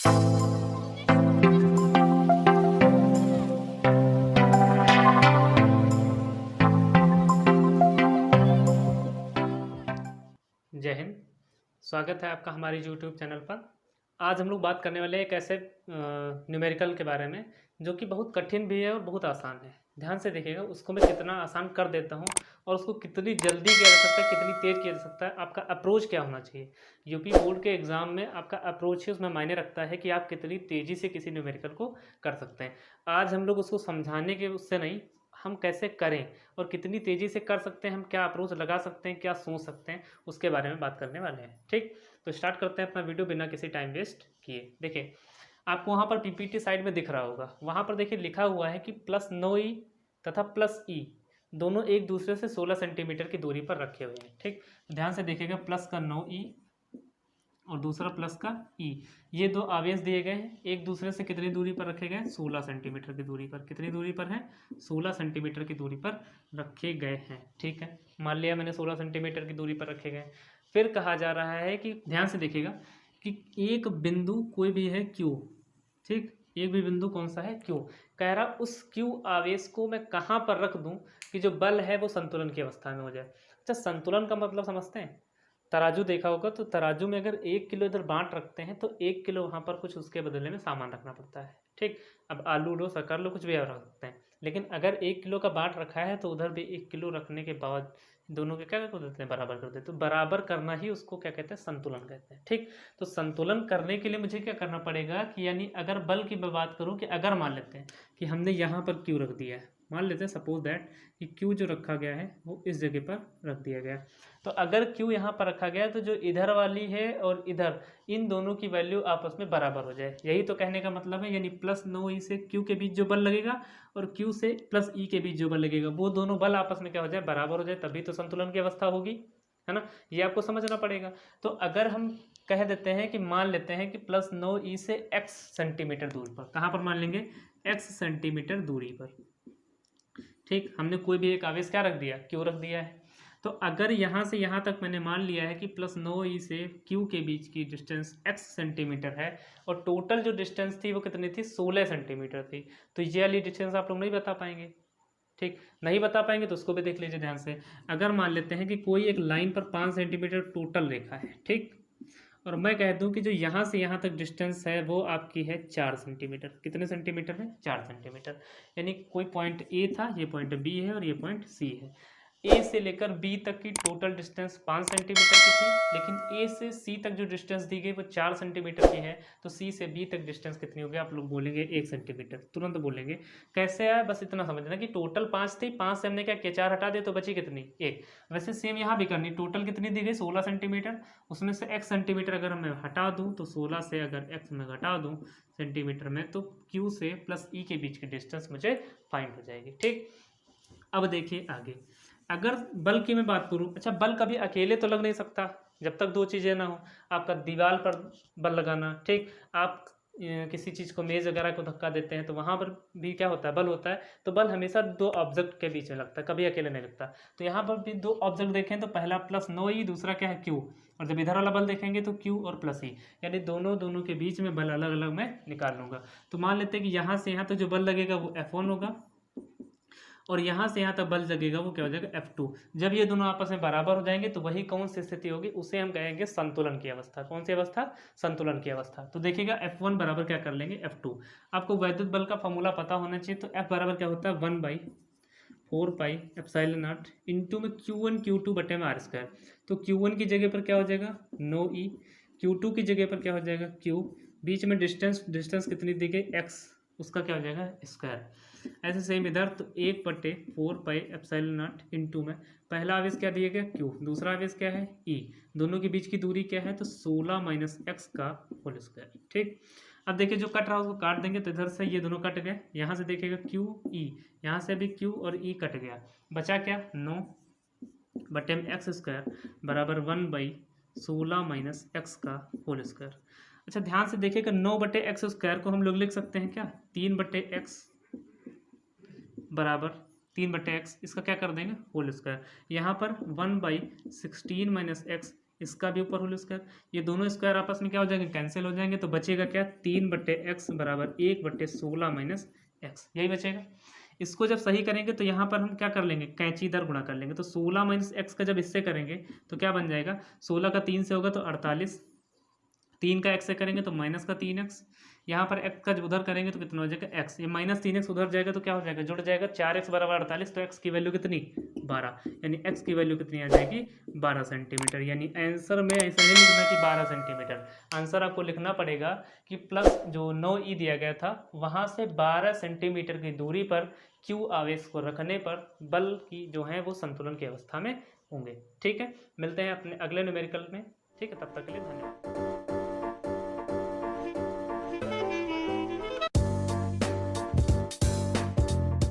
जय हिंद। स्वागत है आपका हमारे YouTube चैनल पर। आज हम लोग बात करने वाले हैं एक ऐसे न्यूमेरिकल के बारे में जो कि बहुत कठिन भी है और बहुत आसान है। ध्यान से देखिएगा, उसको मैं कितना आसान कर देता हूँ और उसको कितनी जल्दी किया जा सकता है, कितनी तेज़ किया जा सकता है। आपका अप्रोच क्या होना चाहिए। यूपी बोर्ड के एग्ज़ाम में आपका अप्रोच ही उसमें मायने रखता है कि आप कितनी तेज़ी से किसी न्यूमेरिकल को कर सकते हैं। आज हम लोग उसको समझाने के उससे नहीं, हम कैसे करें और कितनी तेज़ी से कर सकते हैं, हम क्या अप्रोच लगा सकते हैं, क्या सोच सकते हैं, उसके बारे में बात करने वाले हैं। ठीक, तो स्टार्ट करते हैं अपना वीडियो बिना किसी टाइम वेस्ट किए। देखिए, आपको वहाँ पर पीपीटी साइड में दिख रहा होगा, वहाँ पर देखिए लिखा हुआ है कि +9e तथा +e दोनों एक दूसरे से 16 सेंटीमीटर की दूरी पर रखे हुए हैं। ठीक, ध्यान से देखिएगा, प्लस का 9e और दूसरा प्लस का ई, ये दो आवेश दिए गए हैं, एक दूसरे से कितनी दूरी पर रखे गए? 16 सेंटीमीटर की दूरी पर। कितनी दूरी पर है? 16 सेंटीमीटर की दूरी पर रखे गए हैं। ठीक है, मान लिया मैंने 16 सेंटीमीटर की दूरी पर रखे गए। फिर कहा जा रहा है कि ध्यान से देखिएगा कि एक बिंदु कोई भी है क्यू। ठीक, एक भी बिंदु कौन सा है? क्यू। कह रहा उस क्यू आवेश को मैं कहाँ पर रख दूं कि जो बल है वो संतुलन की अवस्था में हो जाए। अच्छा, संतुलन का मतलब समझते हैं? तराजू देखा होगा, तो तराजू में अगर 1 किलो इधर बांट रखते हैं तो 1 किलो वहाँ पर कुछ उसके बदले में सामान रखना पड़ता है। ठीक, अब आलू लो, शक्कर लो, कुछ भी और रख सकते हैं, लेकिन अगर 1 किलो का बांट रखा है तो उधर भी 1 किलो रखने के बाद दोनों के क्या कर देते हैं? बराबर कर देते हैं। तो बराबर करना ही उसको क्या कहते हैं? संतुलन कहते हैं। ठीक, तो संतुलन करने के लिए मुझे क्या करना पड़ेगा कि यानी अगर बल की मैं बात करूँ कि अगर मान लेते हैं कि हमने यहाँ पर क्यू रख दिया है, मान लेते हैं सपोज दैट कि क्यू जो रखा गया है वो इस जगह पर रख दिया गया। तो अगर क्यू यहाँ पर रखा गया तो जो इधर वाली है और इधर, इन दोनों की वैल्यू आपस में बराबर हो जाए, यही तो कहने का मतलब है। यानी +9e से क्यू के बीच जो बल लगेगा और क्यू से +e के बीच जो बल लगेगा, वो दोनों बल आपस में क्या हो जाए? बराबर हो जाए, तभी तो संतुलन की अवस्था होगी, है ना। ये आपको समझना पड़ेगा। तो अगर हम कह देते हैं कि मान लेते हैं कि +9e से x सेंटीमीटर दूर पर, कहाँ पर मान लेंगे? x सेंटीमीटर दूरी पर। ठीक, हमने कोई भी एक आवेश क्या रख दिया? क्यू रख दिया है। तो अगर यहाँ से यहाँ तक मैंने मान लिया है कि +9e से क्यू के बीच की डिस्टेंस x सेंटीमीटर है और टोटल जो डिस्टेंस थी वो कितनी थी? 16 सेंटीमीटर थी। तो ये वाली डिस्टेंस आप लोग नहीं बता पाएंगे। ठीक, नहीं बता पाएंगे तो उसको भी देख लीजिए ध्यान से। अगर मान लेते हैं कि कोई एक लाइन पर 5 सेंटीमीटर टोटल रेखा है, ठीक, और मैं कह दूं कि जो यहाँ से यहाँ तक डिस्टेंस है वो आपकी है 4 सेंटीमीटर। कितने सेंटीमीटर है? 4 सेंटीमीटर। यानी कोई पॉइंट ए था, ये पॉइंट बी है और ये पॉइंट सी है। ए से लेकर बी तक की टोटल डिस्टेंस 5 सेंटीमीटर की थी, लेकिन ए से सी तक जो डिस्टेंस दी गई वो 4 सेंटीमीटर की है। तो सी से बी तक डिस्टेंस कितनी होगी? आप लोग बोलेंगे 1 सेंटीमीटर, तुरंत बोलेंगे। कैसे आया? बस इतना समझना कि टोटल 5 थी, 5 से हमने क्या किया? 4 हटा दिया तो बची कितनी? 1। वैसे सेम यहाँ भी करनी, टोटल कितनी दी गई? 16 सेंटीमीटर। उसमें से x सेंटीमीटर अगर मैं हटा दूं तो 16 से अगर x में घटा दूं सेंटीमीटर में, तो q से +e के बीच की डिस्टेंस मुझे फाइंड हो जाएगी। ठीक, अब देखिए आगे, अगर बल की मैं बात करूं, अच्छा बल कभी अकेले तो लग नहीं सकता जब तक दो चीज़ें ना हो। आपका दीवार पर बल लगाना, ठीक, आप किसी चीज़ को, मेज़ वगैरह को धक्का देते हैं तो वहाँ पर भी क्या होता है? बल होता है। तो बल हमेशा दो ऑब्जेक्ट के बीच में लगता है, कभी अकेले नहीं लगता। तो यहाँ पर भी दो ऑब्जेक्ट देखें तो पहला +9e, दूसरा क्या है? q। और जब इधर वाला बल देखेंगे तो q और +e, यानी दोनों के बीच में बल अलग अलग मैं निकाल लूँगा। तो मान लेते हैं कि यहाँ से यहाँ तक जो बल लगेगा वो F1 होगा और यहाँ से यहाँ तक बल लगेगा वो क्या हो जाएगा? F2। जब ये दोनों आपस में बराबर हो जाएंगे तो वही कौन सी स्थिति होगी? उसे हम कहेंगे संतुलन की अवस्था। कौन सी अवस्था? संतुलन की अवस्था। तो देखिएगा F1 बराबर क्या कर लेंगे? F2। आपको वैद्युत बल का फॉर्मूला पता होना चाहिए। तो F बराबर क्या होता है? 1/4πε0 इंटू में Q1 Q2 बटे में r²। तो Q1 की जगह पर क्या हो जाएगा? 9e। Q2 की जगह पर क्या हो जाएगा? q। बीच में डिस्टेंस कितनी दी गई? x, उसका क्या हो जाएगा? स्क्वायर। ऐसे सेम इधर, तो 1/4πε0 इंटू में पहला आवेश क्या दिया गया? q, दूसरा आवेश क्या है? e। दोनों के बीच की दूरी क्या है? तो 16 - x का होल स्क्वायर। ठीक, अब देखिए जो कट रहा है उसको काट देंगे तो इधर से ये दोनों कट गए, यहाँ से देखिएगा q e, यहाँ से भी q और e कट गया, बचा क्या? 9 बटे में x² बराबर 1/16 - x का होल स्क्वायर। अच्छा ध्यान से देखिएगा, 9/x² को हम लोग लिख सकते हैं क्या? 3/x बराबर 3/x, इसका क्या कर देंगे? Whole square. यहाँ पर 1/16 - x इसका भी ऊपर होल स्क्वायर, ये दोनों स्क्वायर आपस में क्या हो जाएंगे, कैंसिल हो जाएंगे, तो बचेगा क्या, 3/x बराबर 1/16 माइनस एक्स, यही बचेगा। इसको जब सही करेंगे तो यहाँ पर हम क्या कर लेंगे, कैंची इधर गुणा कर लेंगे, तो 16 माइनस एक्स का जब इससे करेंगे तो क्या बन जाएगा, 16 का 3 से होगा तो 48, 3 का एक्स से करेंगे तो माइनस का 3x, यहाँ पर एक्स का जब उधर करेंगे तो कितना हो जाएगा एक्स, ये -3x उधर जाएगा तो क्या हो जाएगा, जुड़ जाएगा, 4x बराबर 48, तो एक्स की वैल्यू कितनी, 12, यानी एक्स की वैल्यू कितनी आ जाएगी, 12 सेंटीमीटर। यानी आंसर में ऐसा नहीं लिखना कि 12 सेंटीमीटर, आंसर आपको लिखना पड़ेगा कि प्लस जो 9e दिया गया था वहाँ से 12 सेंटीमीटर की दूरी पर q आवेश को रखने पर बल की जो है वो संतुलन की अवस्था में होंगे। ठीक है, मिलते हैं अपने अगले न्यूमेरिकल में। ठीक है, तब तक के लिए धन्यवाद।